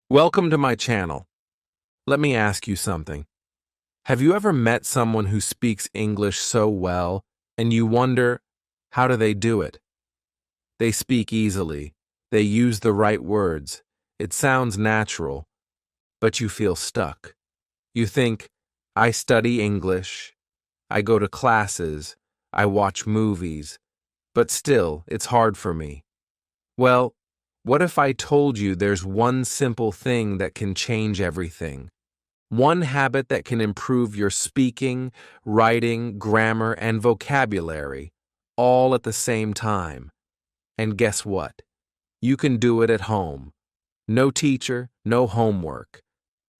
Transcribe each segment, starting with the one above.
Welcome to my channel. Let me ask you something. Have you ever met someone who speaks English so well and you wonder, how do they do it? They speak easily. They use the right words. It sounds natural, but you feel stuck. You think, I study English, I go to classes, I watch movies, but still, it's hard for me. Well, what if I told you there's one simple thing that can change everything? One habit that can improve your speaking, writing, grammar, and vocabulary, all at the same time. And guess what? You can do it at home. No teacher, no homework.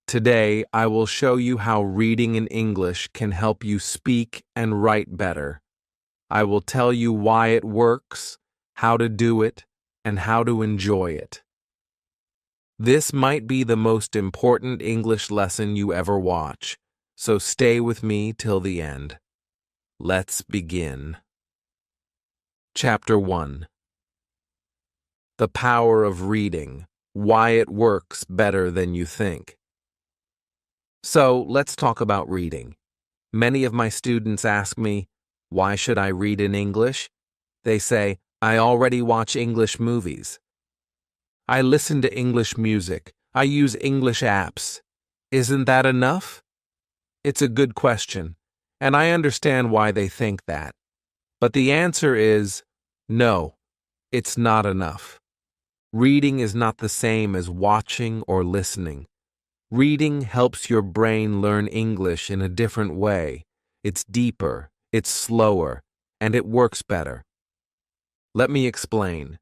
Today, I will show you how reading in English can help you speak and write better. I will tell you why it works, how to do it, and how to enjoy it. This might be the most important English lesson you ever watch, so stay with me till the end. Let's begin. Chapter 1. The Power of Reading, Why It Works Better Than You Think. So, let's talk about reading. Many of my students ask me, why should I read in English? They say, I already watch English movies. I listen to English music. I use English apps. Isn't that enough? It's a good question, and I understand why they think that. But the answer is no, it's not enough. Reading is not the same as watching or listening. Reading helps your brain learn English in a different way. It's deeper, it's slower, and it works better. Let me explain.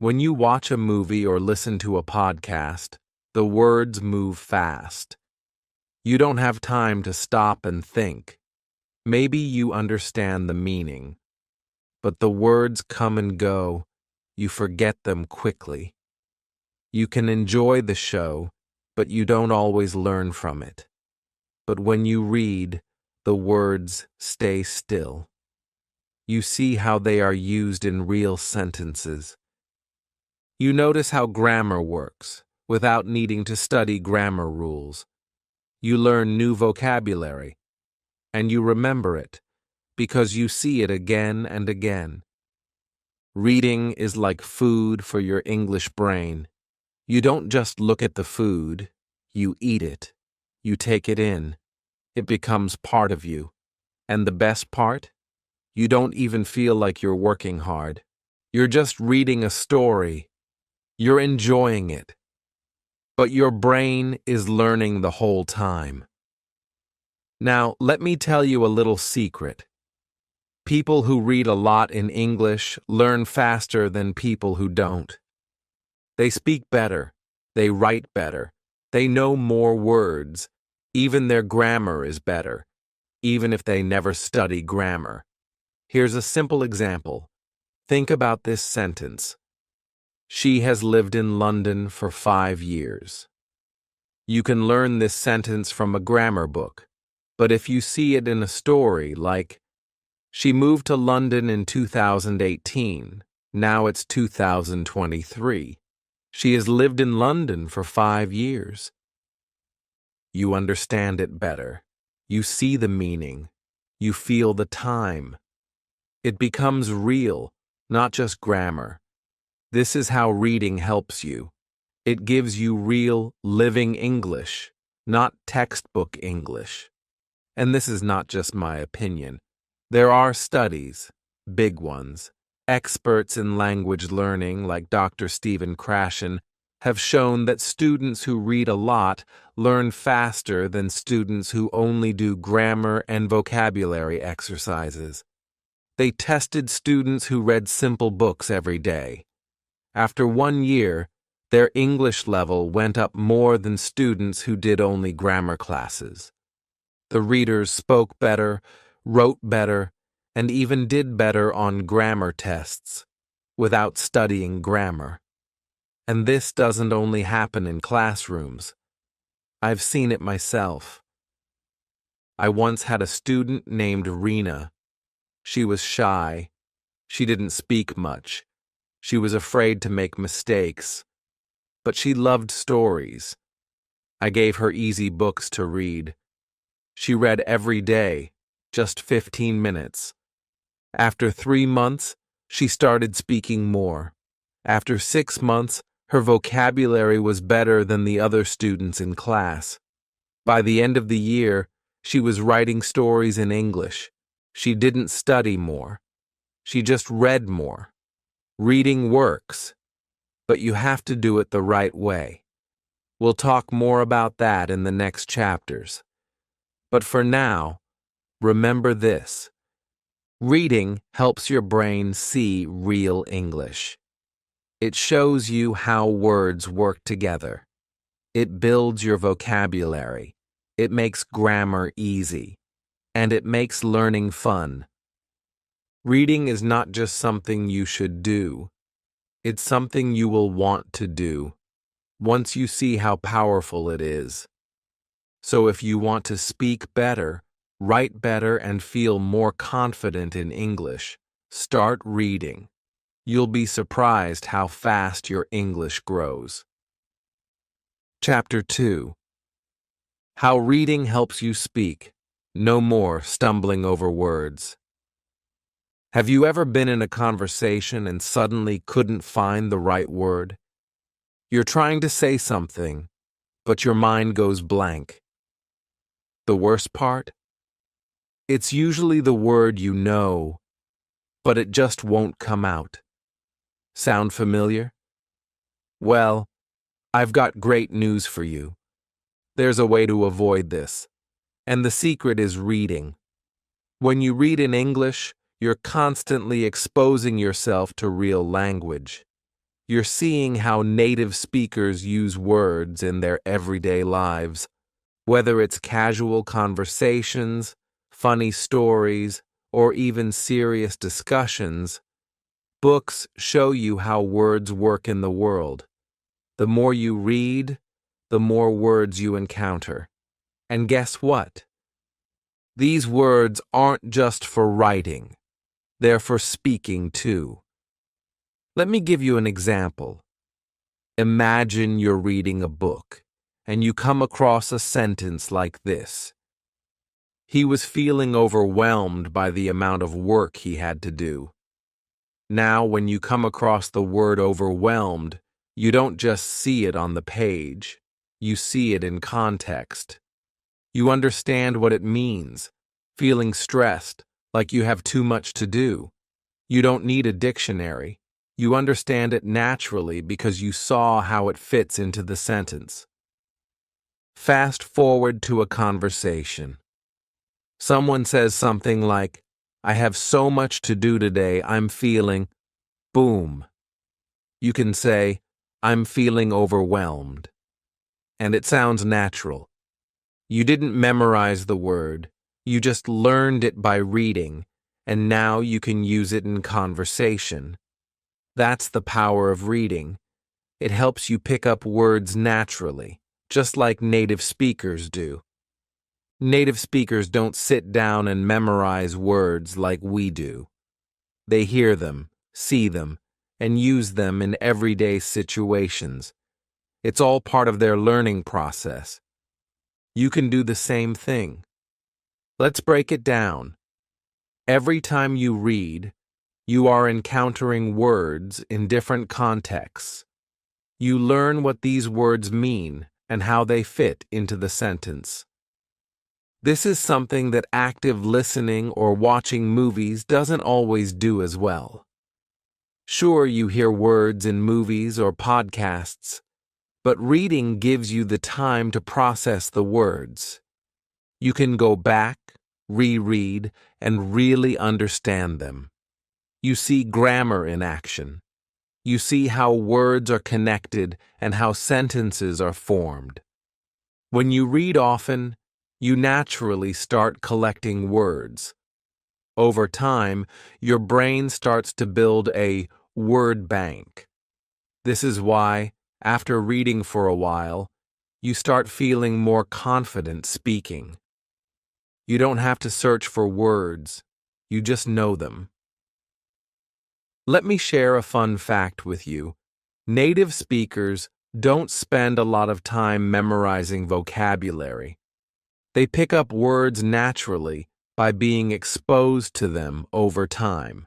When you watch a movie or listen to a podcast, the words move fast. You don't have time to stop and think. Maybe you understand the meaning, but the words come and go. You forget them quickly. You can enjoy the show, but you don't always learn from it. But when you read, the words stay still. You see how they are used in real sentences. You notice how grammar works, without needing to study grammar rules. You learn new vocabulary, and you remember it, because you see it again and again. Reading is like food for your English brain. You don't just look at the food, you eat it. You take it in. It becomes part of you. And the best part? You don't even feel like you're working hard. You're just reading a story. You're enjoying it. But your brain is learning the whole time. Now, let me tell you a little secret. People who read a lot in English learn faster than people who don't. They speak better. They write better. They know more words. Even their grammar is better, even if they never study grammar. Here's a simple example. Think about this sentence. She has lived in London for 5 years. You can learn this sentence from a grammar book, but if you see it in a story like, she moved to London in 2018, now it's 2023. She has lived in London for 5 years. You understand it better. You see the meaning. You feel the time. It becomes real, not just grammar. This is how reading helps you. It gives you real, living English, not textbook English. And this is not just my opinion. There are studies, big ones. Experts in language learning, like Dr. Stephen Krashen, have shown that students who read a lot learn faster than students who only do grammar and vocabulary exercises. They tested students who read simple books every day. After 1 year, their English level went up more than students who did only grammar classes. The readers spoke better, wrote better, and even did better on grammar tests, without studying grammar. And this doesn't only happen in classrooms. I've seen it myself. I once had a student named Rena. She was shy. She didn't speak much. She was afraid to make mistakes. but she loved stories. I gave her easy books to read. She read every day, just 15 minutes. After 3 months, she started speaking more. After 6 months, her vocabulary was better than the other students in class. By the end of the year, she was writing stories in English. She didn't study more. She just read more. Reading works, but you have to do it the right way. We'll talk more about that in the next chapters. But for now, remember this. Reading helps your brain see real English. It shows you how words work together. It builds your vocabulary. It makes grammar easy. And it makes learning fun. Reading is not just something you should do. It's something you will want to do once you see how powerful it is. So if you want to speak better, write better, and feel more confident in English, start reading. You'll be surprised how fast your English grows. Chapter 2. How reading helps you speak. No more stumbling over words. Have you ever been in a conversation and suddenly couldn't find the right word? You're trying to say something, but your mind goes blank. The worst part? It's usually the word you know, but it just won't come out. Sound familiar? Well, I've got great news for you. There's a way to avoid this, and the secret is reading. When you read in English, you're constantly exposing yourself to real language. You're seeing how native speakers use words in their everyday lives, whether it's casual conversations, funny stories, or even serious discussions. Books show you how words work in the world. The more you read, the more words you encounter. And guess what? These words aren't just for writing. They're for speaking too. Let me give you an example. Imagine you're reading a book, and you come across a sentence like this. He was feeling overwhelmed by the amount of work he had to do. Now, when you come across the word overwhelmed, you don't just see it on the page. You see it in context. You understand what it means, feeling stressed, like you have too much to do. You don't need a dictionary. You understand it naturally because you saw how it fits into the sentence. Fast forward to a conversation. Someone says something like, I have so much to do today, I'm feeling, boom. You can say, I'm feeling overwhelmed. And it sounds natural. You didn't memorize the word, you just learned it by reading, and now you can use it in conversation. That's the power of reading. It helps you pick up words naturally, just like native speakers do. Native speakers don't sit down and memorize words like we do. They hear them, see them, and use them in everyday situations. It's all part of their learning process. You can do the same thing. Let's break it down. Every time you read, you are encountering words in different contexts. You learn what these words mean and how they fit into the sentence. This is something that active listening or watching movies doesn't always do as well. Sure, you hear words in movies or podcasts, but reading gives you the time to process the words. You can go back, reread, and really understand them. You see grammar in action. You see how words are connected and how sentences are formed. When you read often, you naturally start collecting words. Over time, your brain starts to build a word bank. This is why, after reading for a while, you start feeling more confident speaking. You don't have to search for words, you just know them. Let me share a fun fact with you. Native speakers don't spend a lot of time memorizing vocabulary. They pick up words naturally by being exposed to them over time.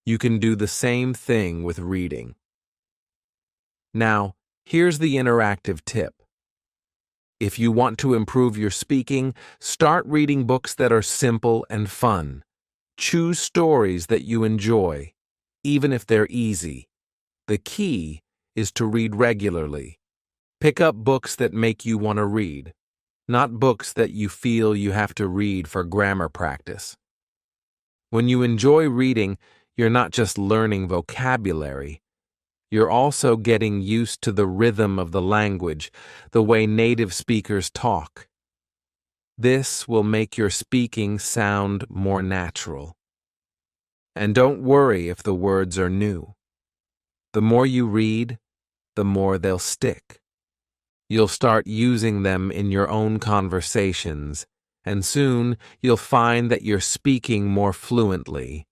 You can do the same thing with reading. Now, here's the interactive tip. If you want to improve your speaking, start reading books that are simple and fun. Choose stories that you enjoy, even if they're easy. The key is to read regularly. Pick up books that make you want to read, not books that you feel you have to read for grammar practice. When you enjoy reading, you're not just learning vocabulary. You're also getting used to the rhythm of the language, the way native speakers talk. This will make your speaking sound more natural. And don't worry if the words are new. The more you read, the more they'll stick. You'll start using them in your own conversations, and soon you'll find that you're speaking more fluently.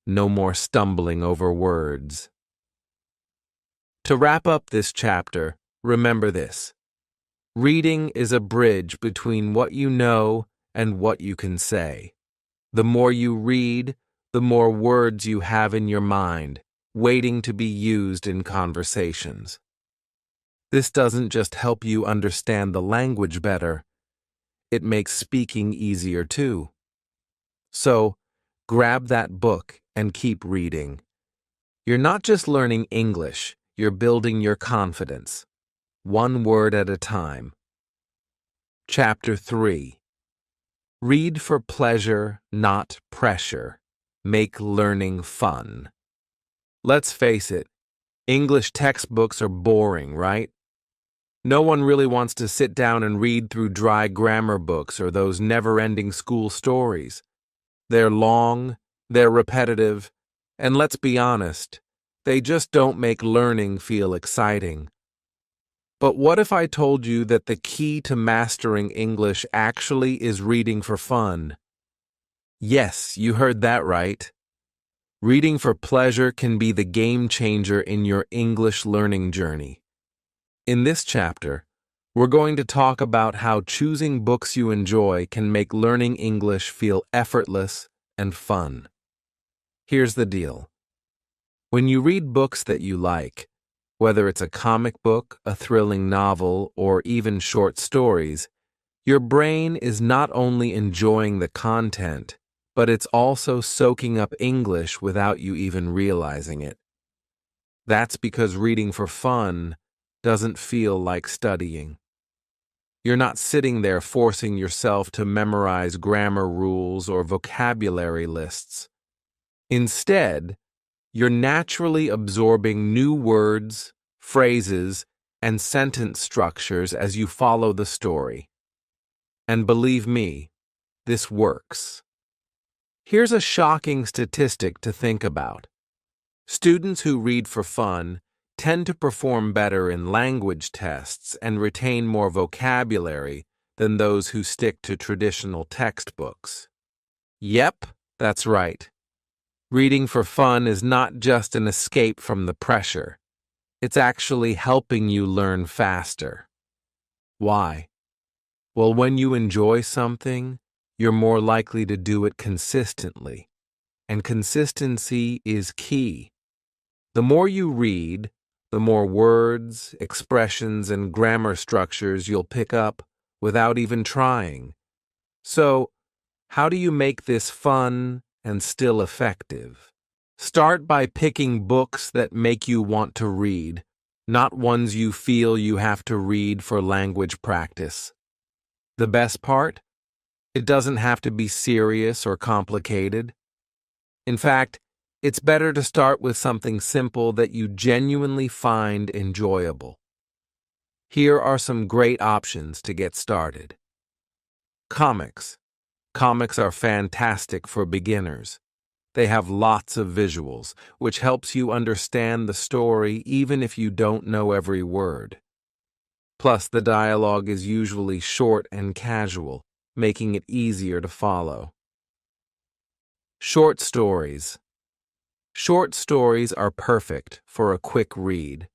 No more stumbling over words. To wrap up this chapter, remember this. Reading is a bridge between what you know and what you can say. The more you read, the more words you have in your mind, waiting to be used in conversations. This doesn't just help you understand the language better, it makes speaking easier too. So, grab that book and keep reading. You're not just learning English, you're building your confidence, one word at a time. Chapter 3. Read for pleasure, not pressure. Make learning fun. Let's face it, English textbooks are boring, right? No one really wants to sit down and read through dry grammar books or those never-ending school stories. They're long, they're repetitive, and let's be honest, they just don't make learning feel exciting. But what if I told you that the key to mastering English actually is reading for fun? Yes, you heard that right. Reading for pleasure can be the game changer in your English learning journey. In this chapter, we're going to talk about how choosing books you enjoy can make learning English feel effortless and fun. Here's the deal. When you read books that you like, whether it's a comic book, a thrilling novel, or even short stories, your brain is not only enjoying the content, but it's also soaking up English without you even realizing it. That's because reading for fun doesn't feel like studying. You're not sitting there forcing yourself to memorize grammar rules or vocabulary lists. Instead, you're naturally absorbing new words, phrases, and sentence structures as you follow the story. And believe me, this works. Here's a shocking statistic to think about. Students who read for fun tend to perform better in language tests and retain more vocabulary than those who stick to traditional textbooks. Yep, that's right. Reading for fun is not just an escape from the pressure. It's actually helping you learn faster. Why? Well, when you enjoy something, you're more likely to do it consistently. And consistency is key. The more you read, the more words, expressions, and grammar structures you'll pick up without even trying. So, how do you make this fun and still effective? Start by picking books that make you want to read, not ones you feel you have to read for language practice. The best part? It doesn't have to be serious or complicated. In fact, it's better to start with something simple that you genuinely find enjoyable. Here are some great options to get started. Comics. Comics are fantastic for beginners. They have lots of visuals, which helps you understand the story even if you don't know every word. Plus, the dialogue is usually short and casual, making it easier to follow. Short stories. Short stories are perfect for a quick read.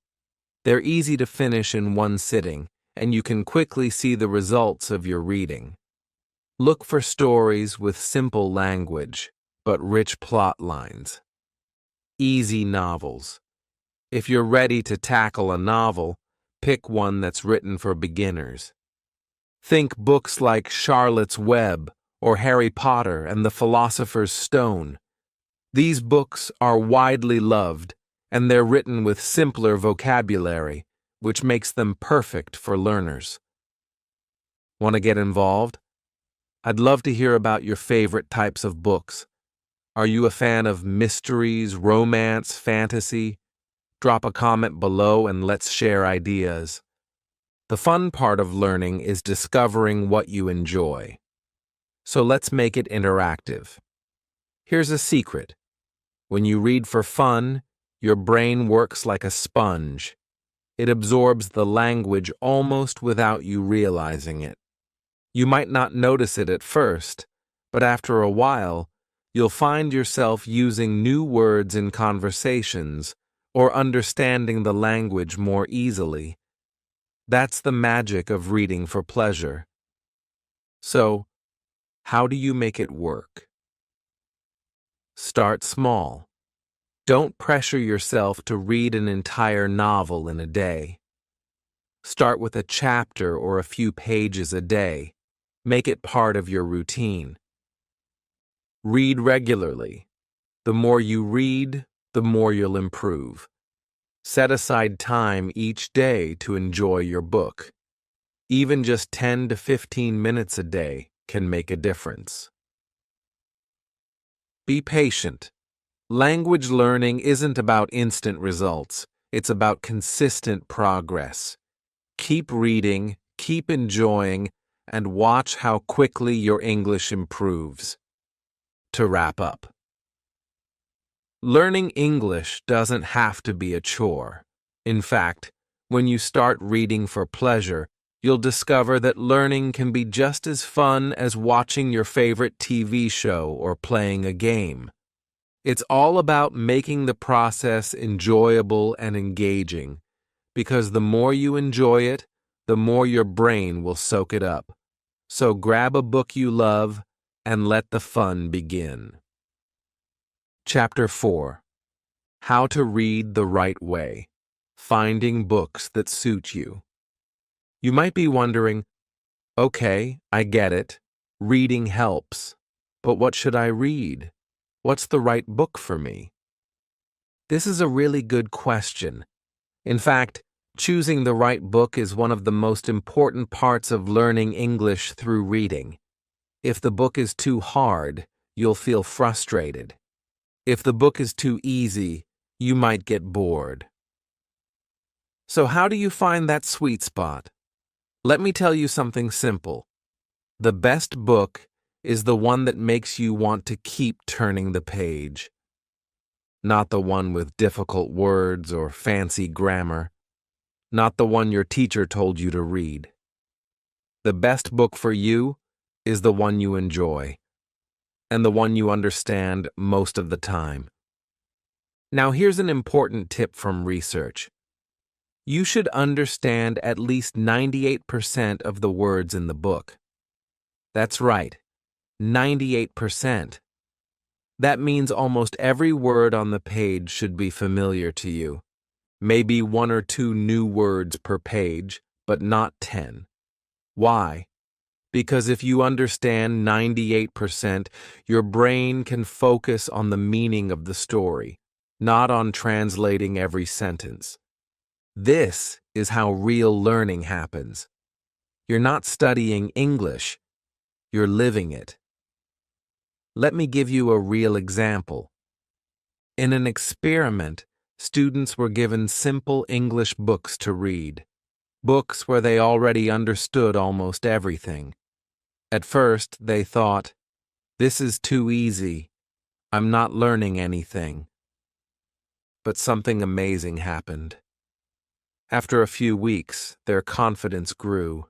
They're easy to finish in one sitting, and you can quickly see the results of your reading. Look for stories with simple language, but rich plot lines. Easy novels. If you're ready to tackle a novel, pick one that's written for beginners. Think books like Charlotte's Web or Harry Potter and the Philosopher's Stone. These books are widely loved, and they're written with simpler vocabulary, which makes them perfect for learners. Want to get involved? I'd love to hear about your favorite types of books. Are you a fan of mysteries, romance, fantasy? Drop a comment below and let's share ideas. The fun part of learning is discovering what you enjoy. So let's make it interactive. Here's a secret. When you read for fun, your brain works like a sponge. It absorbs the language almost without you realizing it. You might not notice it at first, but after a while, you'll find yourself using new words in conversations or understanding the language more easily. That's the magic of reading for pleasure. So, how do you make it work? Start small. Don't pressure yourself to read an entire novel in a day. Start with a chapter or a few pages a day. Make it part of your routine. Read regularly. The more you read, the more you'll improve. Set aside time each day to enjoy your book. Even just 10 to 15 minutes a day can make a difference. Be patient. Language learning isn't about instant results. It's about consistent progress. Keep reading, keep enjoying, and watch how quickly your English improves. To wrap up, learning English doesn't have to be a chore. In fact, when you start reading for pleasure, you'll discover that learning can be just as fun as watching your favorite TV show or playing a game. It's all about making the process enjoyable and engaging, because the more you enjoy it, the more your brain will soak it up. So grab a book you love and let the fun begin. Chapter 4. How to Read the Right Way. Finding books that suit you. You might be wondering, okay, I get it. Reading helps. But what should I read? What's the right book for me? This is a really good question. In fact, choosing the right book is one of the most important parts of learning English through reading. If the book is too hard, you'll feel frustrated. If the book is too easy, you might get bored. So how do you find that sweet spot? Let me tell you something simple. The best book is the one that makes you want to keep turning the page. Not the one with difficult words or fancy grammar. Not the one your teacher told you to read. The best book for you is the one you enjoy, and the one you understand most of the time. Now here's an important tip from research. You should understand at least 98% of the words in the book. That's right, 98%. That means almost every word on the page should be familiar to you. Maybe 1 or 2 new words per page, but not 10. Why? Because if you understand 98%, your brain can focus on the meaning of the story, not on translating every sentence. This is how real learning happens. You're not studying English, you're living it. Let me give you a real example. In an experiment, students were given simple English books to read, books where they already understood almost everything. At first, they thought, "This is too easy. I'm not learning anything." But something amazing happened. After a few weeks, their confidence grew.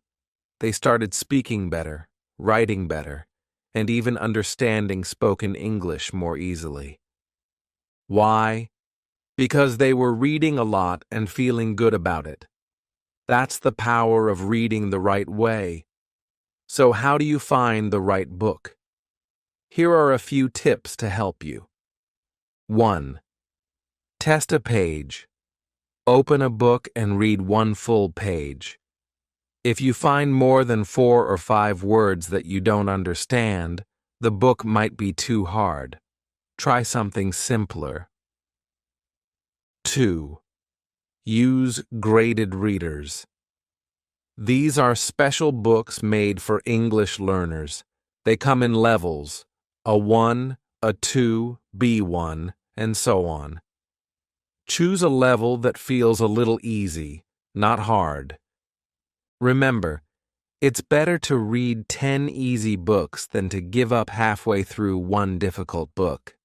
They started speaking better, writing better, and even understanding spoken English more easily. Why? Because they were reading a lot and feeling good about it. That's the power of reading the right way. So how do you find the right book? Here are a few tips to help you. 1. Test a page. Open a book and read one full page. If you find more than 4 or 5 words that you don't understand, the book might be too hard. Try something simpler. 2. Use graded readers. These are special books made for English learners. They come in levels, a 1, a 2, B1, and so on. Choose a level that feels a little easy, not hard. Remember, it's better to read 10 easy books than to give up halfway through one difficult book.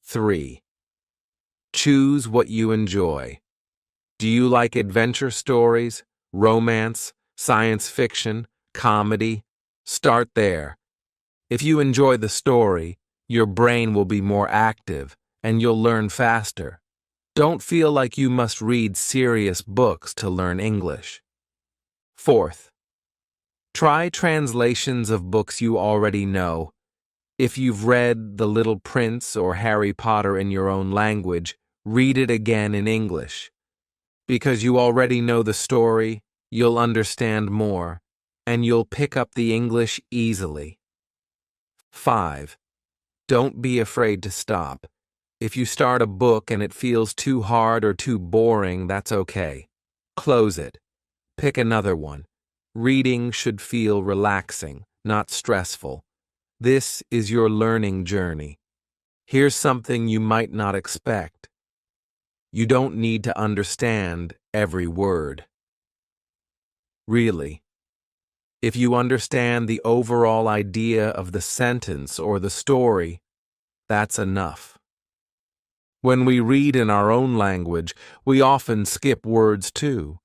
3. Choose what you enjoy. Do you like adventure stories, romance, science fiction, comedy? Start there. If you enjoy the story, your brain will be more active and you'll learn faster. Don't feel like you must read serious books to learn English. 4th, try translations of books you already know. If you've read The Little Prince or Harry Potter in your own language, read it again in English. Because you already know the story, you'll understand more, and you'll pick up the English easily. 5. Don't be afraid to stop. If you start a book and it feels too hard or too boring, that's okay. Close it. Pick another one. Reading should feel relaxing, not stressful. This is your learning journey. Here's something you might not expect. You don't need to understand every word. Really. If you understand the overall idea of the sentence or the story, that's enough. When we read in our own language, we often skip words too.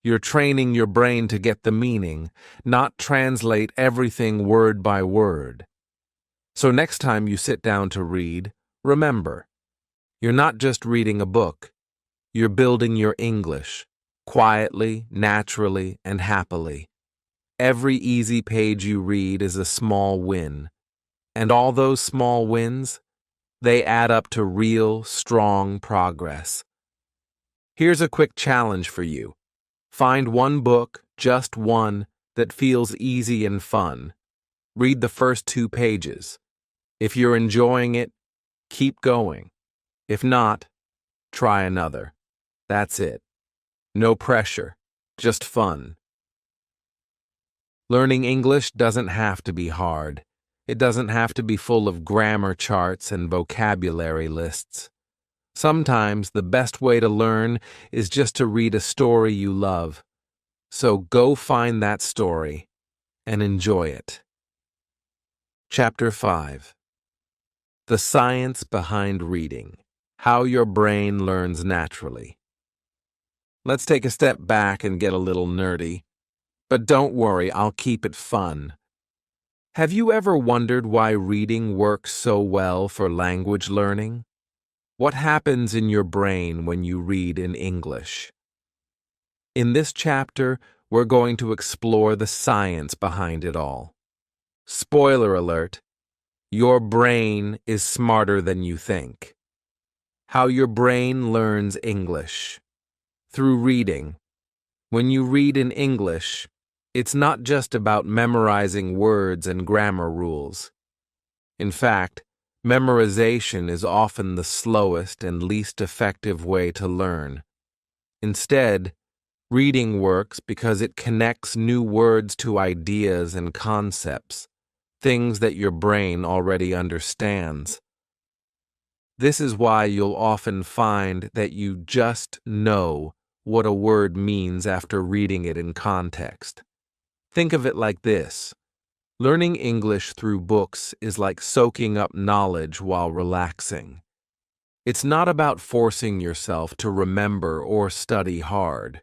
You're training your brain to get the meaning, not translate everything word by word. So next time you sit down to read, remember, you're not just reading a book, you're building your English, quietly, naturally, and happily. Every easy page you read is a small win, and all those small wins, they add up to real, strong progress. Here's a quick challenge for you. Find one book, just one, that feels easy and fun. Read the first 2 pages. If you're enjoying it, keep going. If not, try another. That's it. No pressure, just fun. Learning English doesn't have to be hard. It doesn't have to be full of grammar charts and vocabulary lists. Sometimes the best way to learn is just to read a story you love. So go find that story and enjoy it. Chapter 5. The Science Behind Reading. How Your Brain Learns Naturally. Let's take a step back and get a little nerdy. But don't worry, I'll keep it fun. Have you ever wondered why reading works so well for language learning? What happens in your brain when you read in English? In this chapter, we're going to explore the science behind it all. Spoiler alert, your brain is smarter than you think. How your brain learns English. Through reading. When you read in English, it's not just about memorizing words and grammar rules. In fact, memorization is often the slowest and least effective way to learn. Instead, reading works because it connects new words to ideas and concepts, things that your brain already understands. This is why you'll often find that you just know what a word means after reading it in context. Think of it like this. Learning English through books is like soaking up knowledge while relaxing. It's not about forcing yourself to remember or study hard.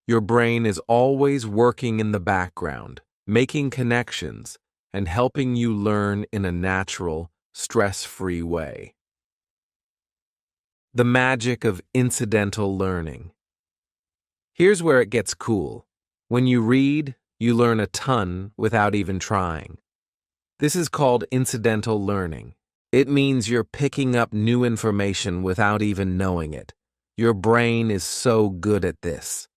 Your brain is always working in the background, making connections, and helping you learn in a natural, stress-free way. The magic of incidental learning. Here's where it gets cool. When you read, you learn a ton without even trying. This is called incidental learning. It means you're picking up new information without even knowing it. Your brain is so good at this.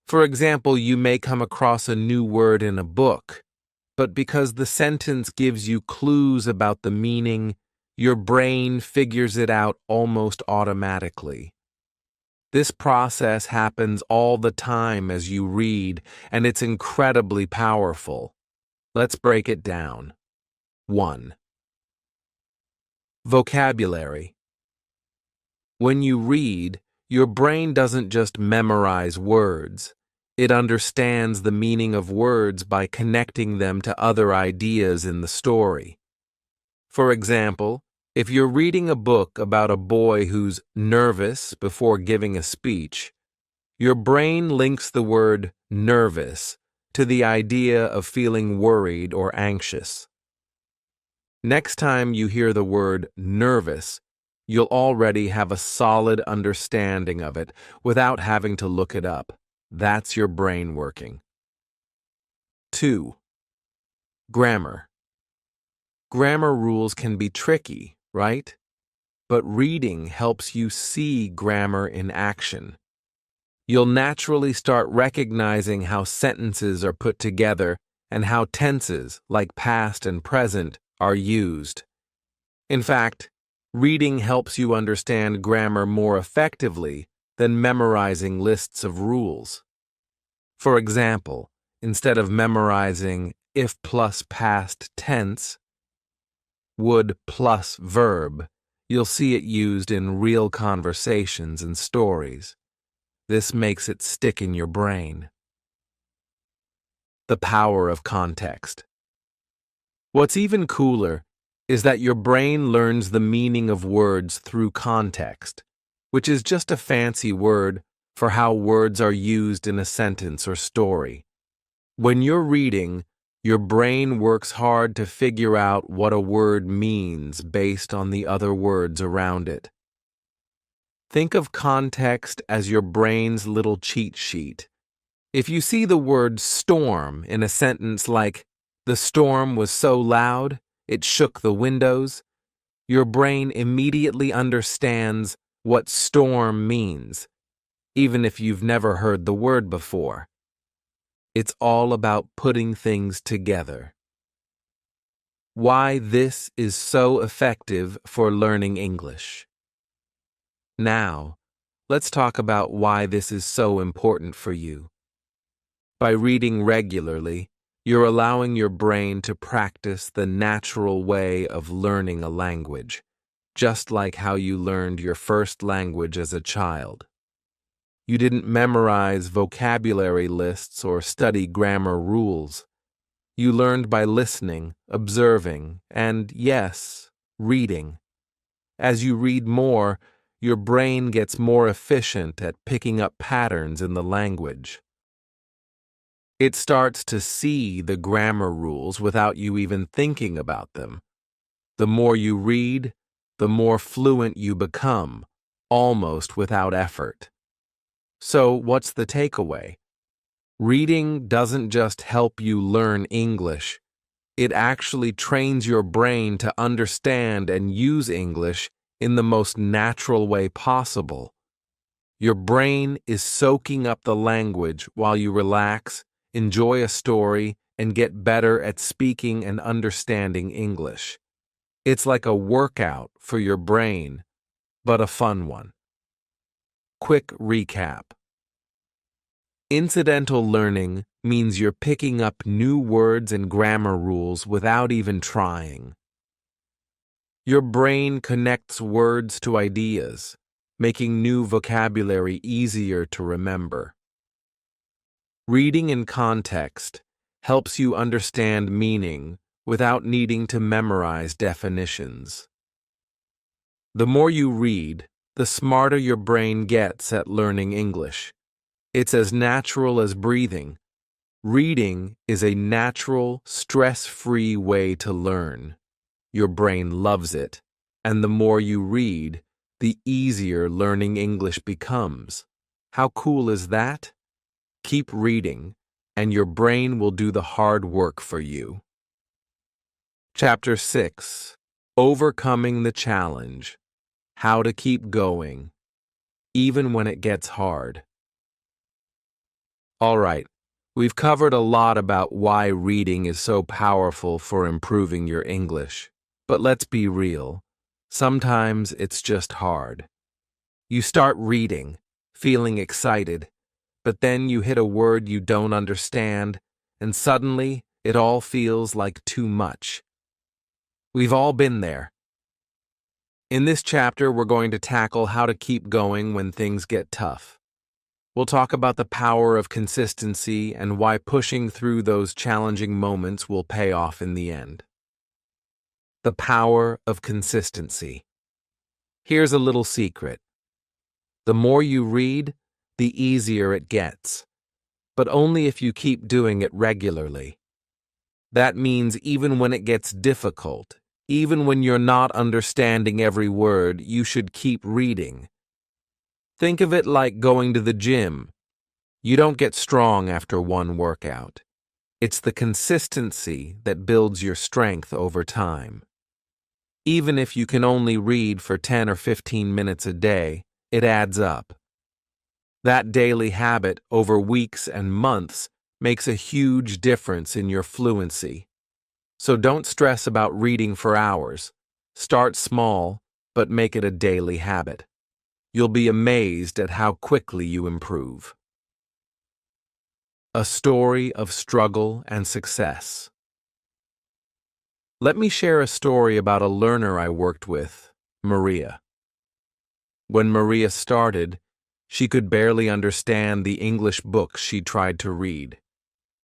For example, you may come across a new word in a book, but because the sentence gives you clues about the meaning, your brain figures it out almost automatically. This process happens all the time as you read, and it's incredibly powerful. Let's break it down. 1. Vocabulary. When you read, your brain doesn't just memorize words. It understands the meaning of words by connecting them to other ideas in the story. For example, if you're reading a book about a boy who's nervous before giving a speech, your brain links the word nervous to the idea of feeling worried or anxious. Next time you hear the word nervous, you'll already have a solid understanding of it without having to look it up. That's your brain working. 2. Grammar. Grammar rules can be tricky, right? But reading helps you see grammar in action. You'll naturally start recognizing how sentences are put together and how tenses, like past and present, are used. In fact, reading helps you understand grammar more effectively than memorizing lists of rules. For example, instead of memorizing if plus past tense, would plus verb, you'll see it used in real conversations and stories. This makes it stick in your brain. The power of context. What's even cooler is that your brain learns the meaning of words through context, which is just a fancy word for how words are used in a sentence or story. When you're reading, your brain works hard to figure out what a word means based on the other words around it. Think of context as your brain's little cheat sheet. If you see the word storm in a sentence like, "The storm was so loud, it shook the windows," your brain immediately understands what storm means, even if you've never heard the word before. It's all about putting things together. Why this is so effective for learning English. Now, let's talk about why this is so important for you. By reading regularly, you're allowing your brain to practice the natural way of learning a language, just like how you learned your first language as a child. You didn't memorize vocabulary lists or study grammar rules. You learned by listening, observing, and, yes, reading. As you read more, your brain gets more efficient at picking up patterns in the language. It starts to see the grammar rules without you even thinking about them. The more you read, the more fluent you become, almost without effort. So, what's the takeaway? Reading doesn't just help you learn English. It actually trains your brain to understand and use English in the most natural way possible. Your brain is soaking up the language while you relax, enjoy a story, and get better at speaking and understanding English. It's like a workout for your brain, but a fun one. Quick recap. Incidental learning means you're picking up new words and grammar rules without even trying. Your brain connects words to ideas, making new vocabulary easier to remember. Reading in context helps you understand meaning without needing to memorize definitions. The more you read, the smarter your brain gets at learning English. It's as natural as breathing. Reading is a natural, stress-free way to learn. Your brain loves it, and the more you read, the easier learning English becomes. How cool is that? Keep reading, and your brain will do the hard work for you. Chapter 6: Overcoming the Challenge. How to keep going, even when it gets hard. All right, we've covered a lot about why reading is so powerful for improving your English. But let's be real. Sometimes it's just hard. You start reading, feeling excited, but then you hit a word you don't understand, and suddenly it all feels like too much. We've all been there. In this chapter, we're going to tackle how to keep going when things get tough. We'll talk about the power of consistency and why pushing through those challenging moments will pay off in the end. The power of consistency. Here's a little secret. The more you read, the easier it gets, but only if you keep doing it regularly. That means even when it gets difficult, even when you're not understanding every word, you should keep reading. Think of it like going to the gym. You don't get strong after one workout. It's the consistency that builds your strength over time. Even if you can only read for 10 or 15 minutes a day, it adds up. That daily habit over weeks and months makes a huge difference in your fluency. So don't stress about reading for hours. Start small, but make it a daily habit. You'll be amazed at how quickly you improve. A story of struggle and success. Let me share a story about a learner I worked with, Maria. When Maria started, she could barely understand the English books she tried to read.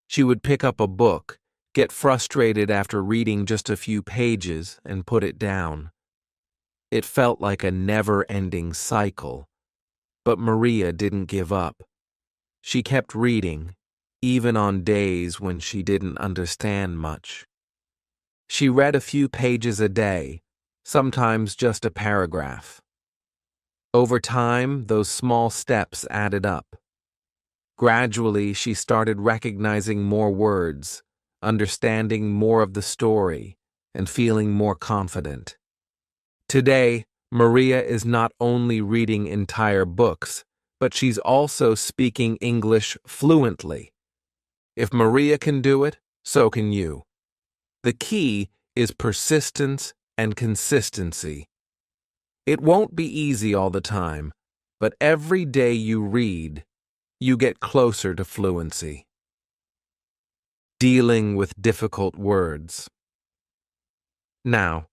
She would pick up a book, get frustrated after reading just a few pages, and put it down. It felt like a never-ending cycle. But Maria didn't give up. She kept reading, even on days when she didn't understand much. She read a few pages a day, sometimes just a paragraph. Over time, those small steps added up. Gradually, she started recognizing more words, understanding more of the story, and feeling more confident. Today, Maria is not only reading entire books, but she's also speaking English fluently. If Maria can do it, so can you. The key is persistence and consistency. It won't be easy all the time, but every day you read, you get closer to fluency. Dealing with difficult words. Now,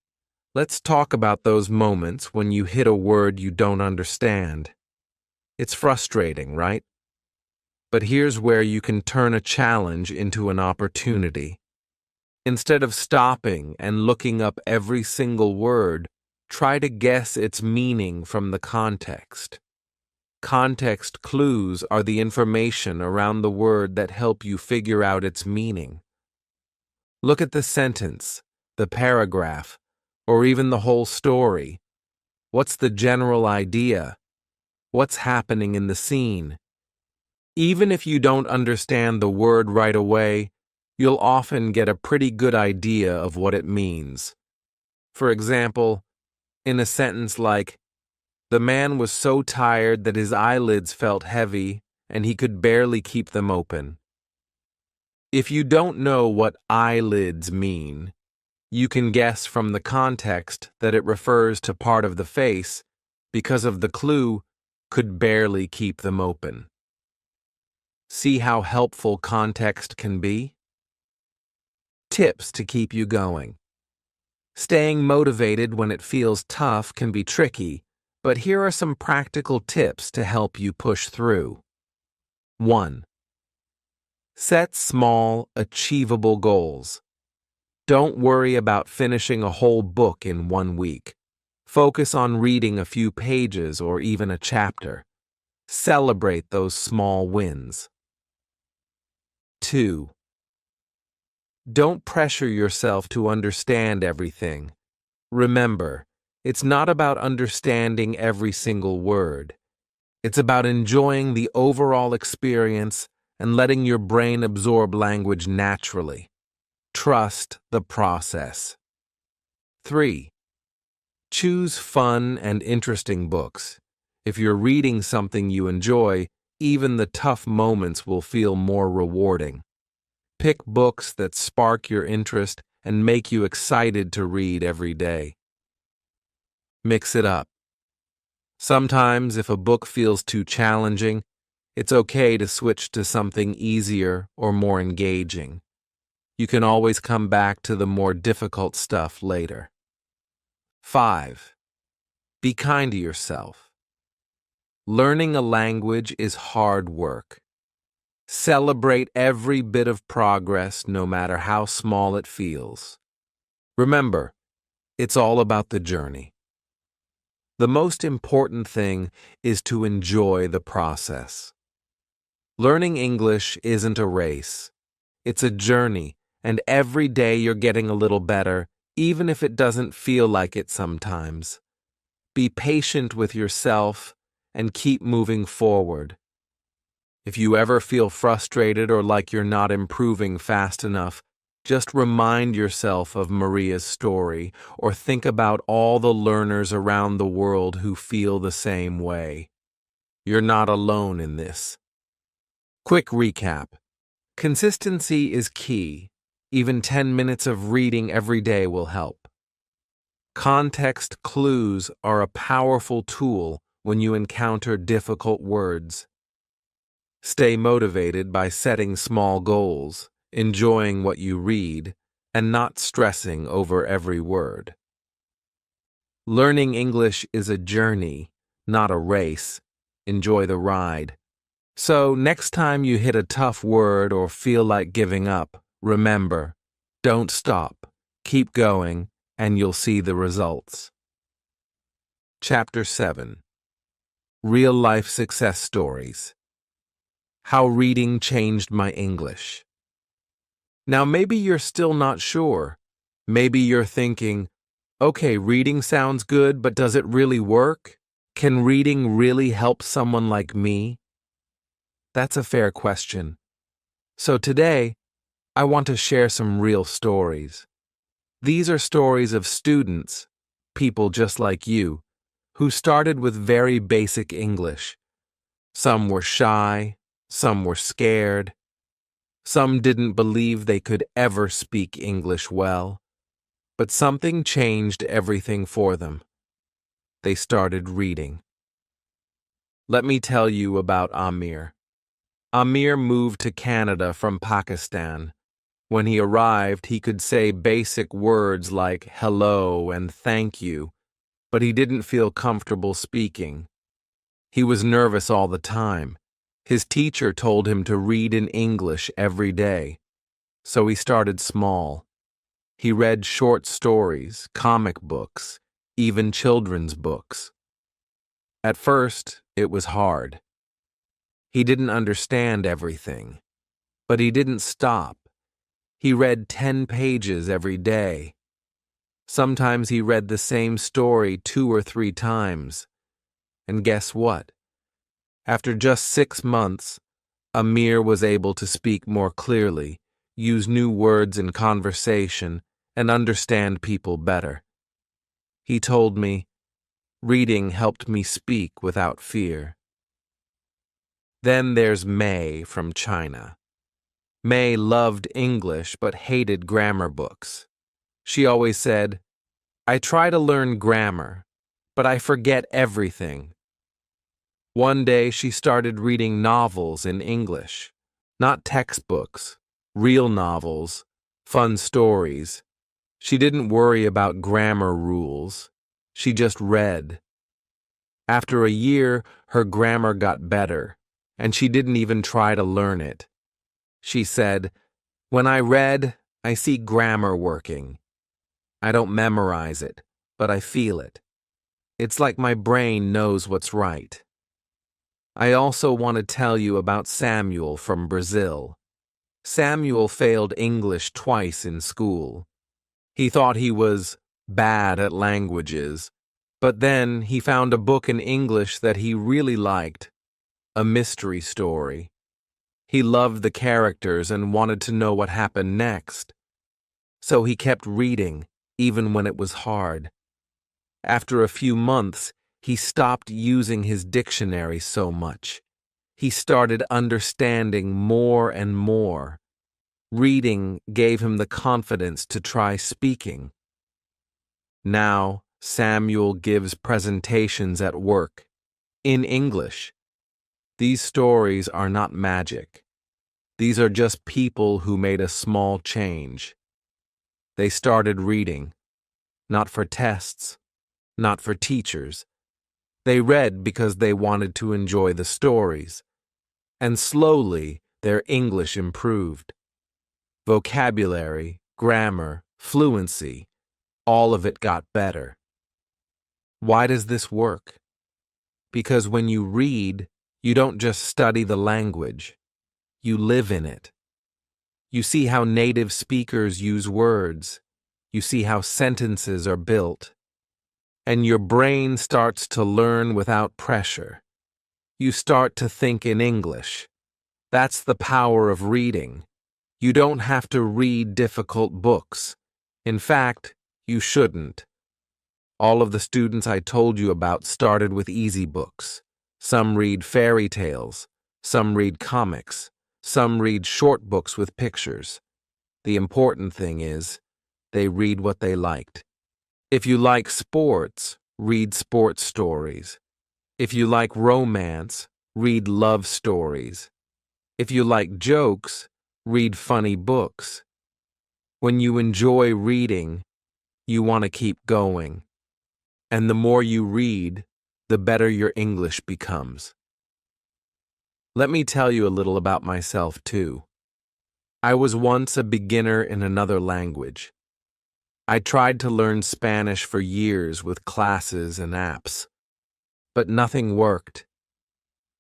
let's talk about those moments when you hit a word you don't understand. It's frustrating, right? But here's where you can turn a challenge into an opportunity. Instead of stopping and looking up every single word, try to guess its meaning from the context. Context clues are the information around the word that help you figure out its meaning. Look at the sentence, the paragraph, or even the whole story. What's the general idea? What's happening in the scene? Even if you don't understand the word right away, you'll often get a pretty good idea of what it means. For example, in a sentence like, "The man was so tired that his eyelids felt heavy and he could barely keep them open." If you don't know what eyelids mean, you can guess from the context that it refers to part of the face because of the clue, "could barely keep them open." See how helpful context can be? Tips to keep you going. Staying motivated when it feels tough can be tricky, but here are some practical tips to help you push through. 1. Set small, achievable goals. Don't worry about finishing a whole book in 1 week. Focus on reading a few pages or even a chapter. Celebrate those small wins. 2. Don't pressure yourself to understand everything. Remember, It's not about understanding every single word. It's about enjoying the overall experience and letting your brain absorb language naturally. Trust the process. 3. Choose fun and interesting books. If you're reading something you enjoy, even the tough moments will feel more rewarding. Pick books that spark your interest and make you excited to read every day. Mix it up. Sometimes, if a book feels too challenging, it's okay to switch to something easier or more engaging. You can always come back to the more difficult stuff later. 5. Be kind to yourself. Learning a language is hard work. Celebrate every bit of progress, no matter how small it feels. Remember, it's all about the journey. The most important thing is to enjoy the process. Learning English isn't a race. It's a journey, and every day you're getting a little better, even if it doesn't feel like it sometimes. Be patient with yourself and keep moving forward. If you ever feel frustrated or like you're not improving fast enough, just remind yourself of Maria's story or think about all the learners around the world who feel the same way. You're not alone in this. Quick recap. Consistency is key. Even 10 minutes of reading every day will help. Context clues are a powerful tool when you encounter difficult words. Stay motivated by setting small goals, enjoying what you read, and not stressing over every word. Learning English is a journey, not a race. Enjoy the ride. So, next time you hit a tough word or feel like giving up, remember, don't stop, keep going, and you'll see the results. Chapter 7. Real-life success stories. How reading changed my English. Now, maybe you're still not sure. Maybe you're thinking, okay, reading sounds good, but does it really work? Can reading really help someone like me? That's a fair question. So today, I want to share some real stories. These are stories of students, people just like you, who started with very basic English. Some were shy, some were scared, some didn't believe they could ever speak English well, but something changed everything for them. They started reading. Let me tell you about Amir. Amir moved to Canada from Pakistan. When he arrived, he could say basic words like hello and thank you, but he didn't feel comfortable speaking. He was nervous all the time. His teacher told him to read in English every day, so he started small. He read short stories, comic books, even children's books. At first, it was hard. He didn't understand everything, but he didn't stop. He read 10 pages every day. Sometimes he read the same story 2 or 3 times. And guess what? After just 6 months, Amir was able to speak more clearly, use new words in conversation, and understand people better. He told me, reading helped me speak without fear. Then there's May from China. May loved English but hated grammar books. She always said, I try to learn grammar, but I forget everything. One day she started reading novels in English, not textbooks, real novels, fun stories. She didn't worry about grammar rules. She just read. After a year, her grammar got better, and she didn't even try to learn it. She said, when I read, I see grammar working. I don't memorize it, but I feel it. It's like my brain knows what's right. I also want to tell you about Samuel from Brazil. Samuel failed English twice in school. He thought he was bad at languages, But then he found a book in English that he really liked, a mystery story. He loved the characters and wanted to know what happened next. So he kept reading, even when it was hard. After a few months, he stopped using his dictionary so much. He started understanding more and more. Reading gave him the confidence to try speaking. Now, Samuel gives presentations at work, in English. These stories are not magic. These are just people who made a small change. They started reading, not for tests, not for teachers. They read because they wanted to enjoy the stories. And slowly, their English improved. Vocabulary, grammar, fluency, all of it got better. Why does this work? Because when you read, you don't just study the language. You live in it. You see how native speakers use words. You see how sentences are built. And your brain starts to learn without pressure. You start to think in English. That's the power of reading. You don't have to read difficult books. In fact, you shouldn't. All of the students I told you about started with easy books. Some read fairy tales. Some read comics. Some read short books with pictures. The important thing is, they read what they liked. If you like sports, read sports stories. If you like romance, read love stories. If you like jokes, read funny books. When you enjoy reading, you want to keep going. And the more you read, the better your English becomes. Let me tell you a little about myself, too. I was once a beginner in another language. I tried to learn Spanish for years with classes and apps, but nothing worked.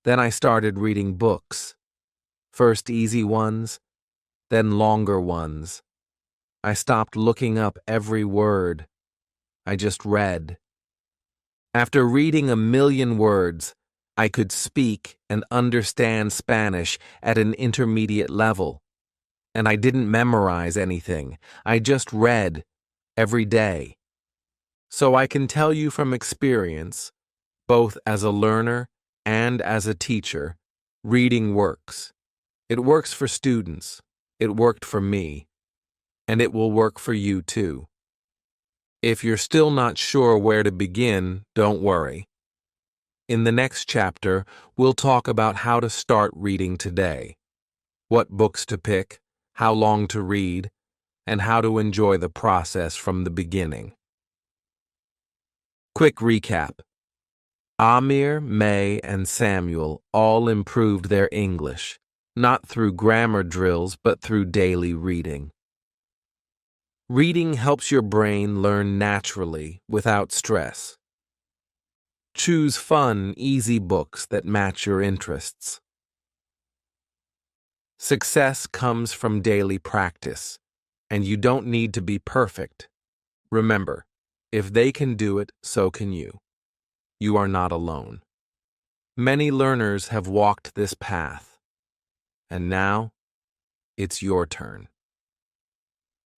Then I started reading books, first easy ones, then longer ones. I stopped looking up every word. I just read. After reading 1,000,000 words, I could speak and understand Spanish at an intermediate level. And I didn't memorize anything. I just read every day. So I can tell you from experience, both as a learner and as a teacher, reading works. It works for students. It worked for me. And it will work for you too. If you're still not sure where to begin, don't worry. In the next chapter, we'll talk about how to start reading today, what books to pick, how long to read, and how to enjoy the process from the beginning. Quick recap. Amir, May, and Samuel all improved their English, not through grammar drills, but through daily reading. Reading helps your brain learn naturally, without stress. Choose fun, easy books that match your interests. Success comes from daily practice, and you don't need to be perfect. Remember, if they can do it, so can you. You are not alone. Many learners have walked this path, and now it's your turn.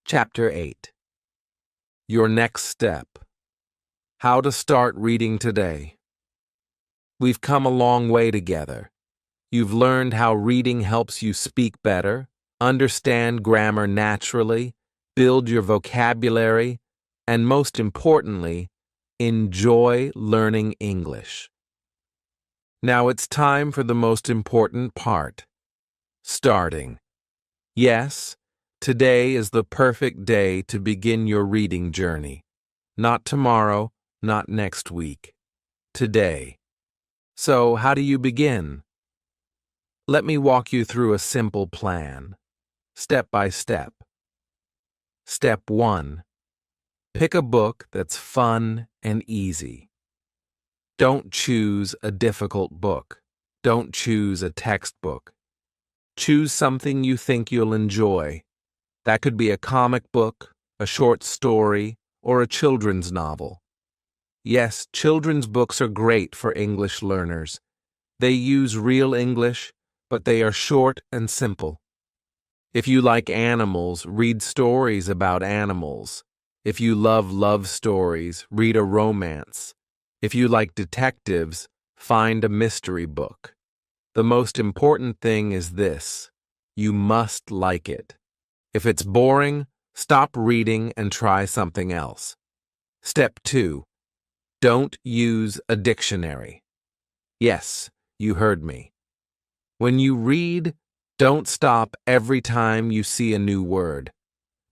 Chapter 8. Your next step. How to start reading today. We've come a long way together. You've learned how reading helps you speak better, understand grammar naturally, build your vocabulary, and most importantly, enjoy learning English. Now it's time for the most important part, starting. Yes, today is the perfect day to begin your reading journey. Not tomorrow, not next week. Today. So, how do you begin? Let me walk you through a simple plan, step by step. Step 1. Pick a book that's fun and easy. Don't choose a difficult book. Don't choose a textbook. Choose something you think you'll enjoy. That could be a comic book, a short story, or a children's novel. Yes, children's books are great for English learners. They use real English, but they are short and simple. If you like animals, read stories about animals. If you love love stories, read a romance. If you like detectives, find a mystery book. The most important thing is this: you must like it. If it's boring, stop reading and try something else. Step 2. Don't use a dictionary. Yes, you heard me. When you read, don't stop every time you see a new word.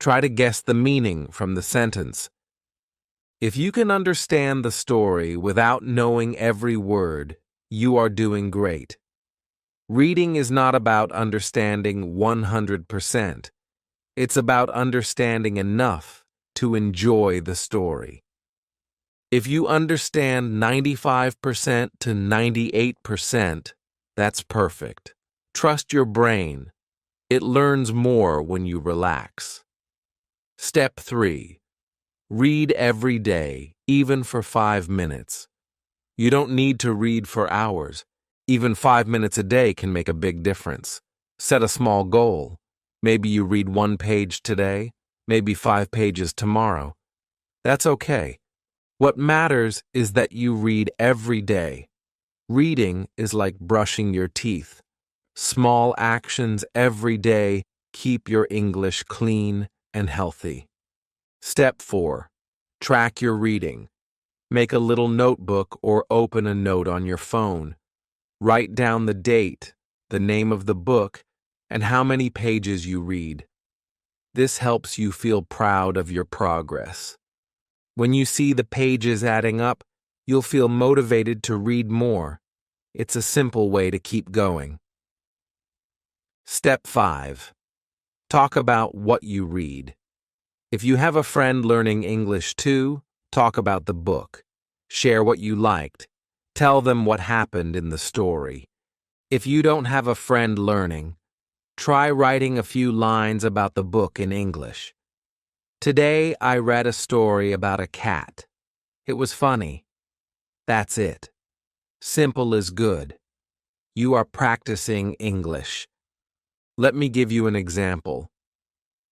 Try to guess the meaning from the sentence. If you can understand the story without knowing every word, you are doing great. Reading is not about understanding 100%. It's about understanding enough to enjoy the story. If you understand 95% to 98%, that's perfect. Trust your brain. It learns more when you relax. Step 3. Read every day, even for 5 minutes. You don't need to read for hours. Even 5 minutes a day can make a big difference. Set a small goal. Maybe you read 1 page today, maybe 5 pages tomorrow. That's okay. What matters is that you read every day. Reading is like brushing your teeth. Small actions every day keep your English clean and healthy. Step 4. Track your reading. Make a little notebook or open a note on your phone. Write down the date, the name of the book, and how many pages you read. This helps you feel proud of your progress. When you see the pages adding up, you'll feel motivated to read more. It's a simple way to keep going. Step 5. Talk about what you read. If you have a friend learning English too, talk about the book. Share what you liked. Tell them what happened in the story. If you don't have a friend learning, try writing a few lines about the book in English. Today, I read a story about a cat. It was funny. That's it. Simple is good. You are practicing English. Let me give you an example.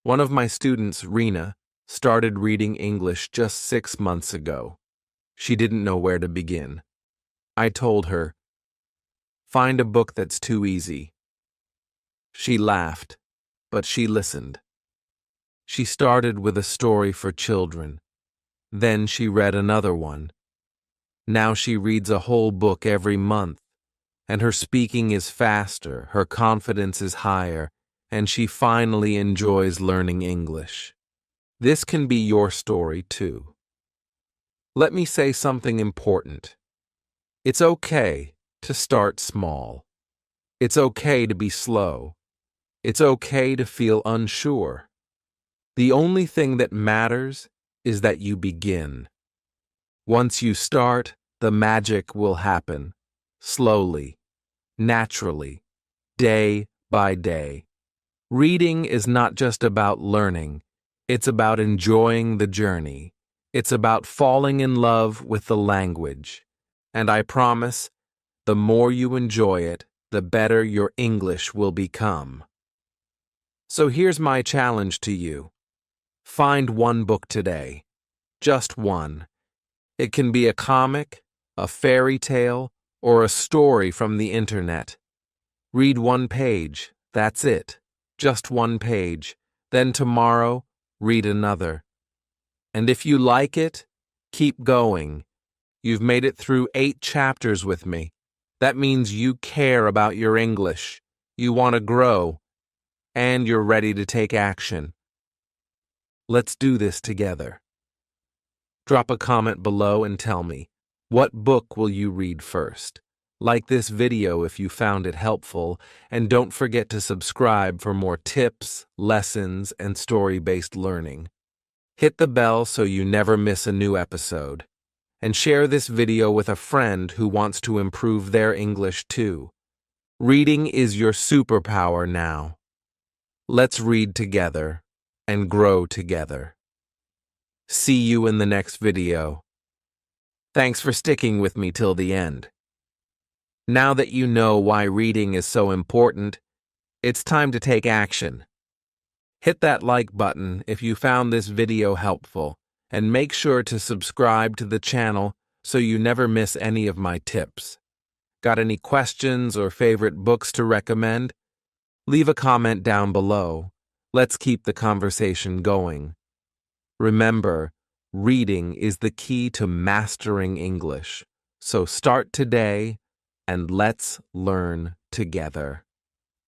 One of my students, Rena, started reading English just 6 months ago. She didn't know where to begin. I told her, "Find a book that's too easy." She laughed, but she listened. She started with a story for children. Then she read another one. Now she reads a whole book every month, and her speaking is faster, her confidence is higher, and she finally enjoys learning English. This can be your story too. Let me say something important. It's okay to start small. It's okay to be slow. It's okay to feel unsure. The only thing that matters is that you begin. Once you start, the magic will happen, slowly, naturally, day by day. Reading is not just about learning, it's about enjoying the journey. It's about falling in love with the language. And I promise, the more you enjoy it, the better your English will become. So here's my challenge to you. Find one book today. Just one. It can be a comic, a fairy tale, or a story from the internet. Read 1 page, that's it. Just 1 page. Then tomorrow, read another. And if you like it, keep going. You've made it through 8 chapters with me. That means you care about your English. You want to grow. And you're ready to take action. Let's do this together. Drop a comment below and tell me, what book will you read first? Like this video if you found it helpful, and don't forget to subscribe for more tips, lessons, and story-based learning. Hit the bell so you never miss a new episode. And share this video with a friend who wants to improve their English too. Reading is your superpower now. Let's read together and grow together. See you in the next video. Thanks for sticking with me till the end. Now that you know why reading is so important, it's time to take action. Hit that like button if you found this video helpful, and make sure to subscribe to the channel so you never miss any of my tips. Got any questions or favorite books to recommend? Leave a comment down below. Let's keep the conversation going. Remember, reading is the key to mastering English. So start today and let's learn together.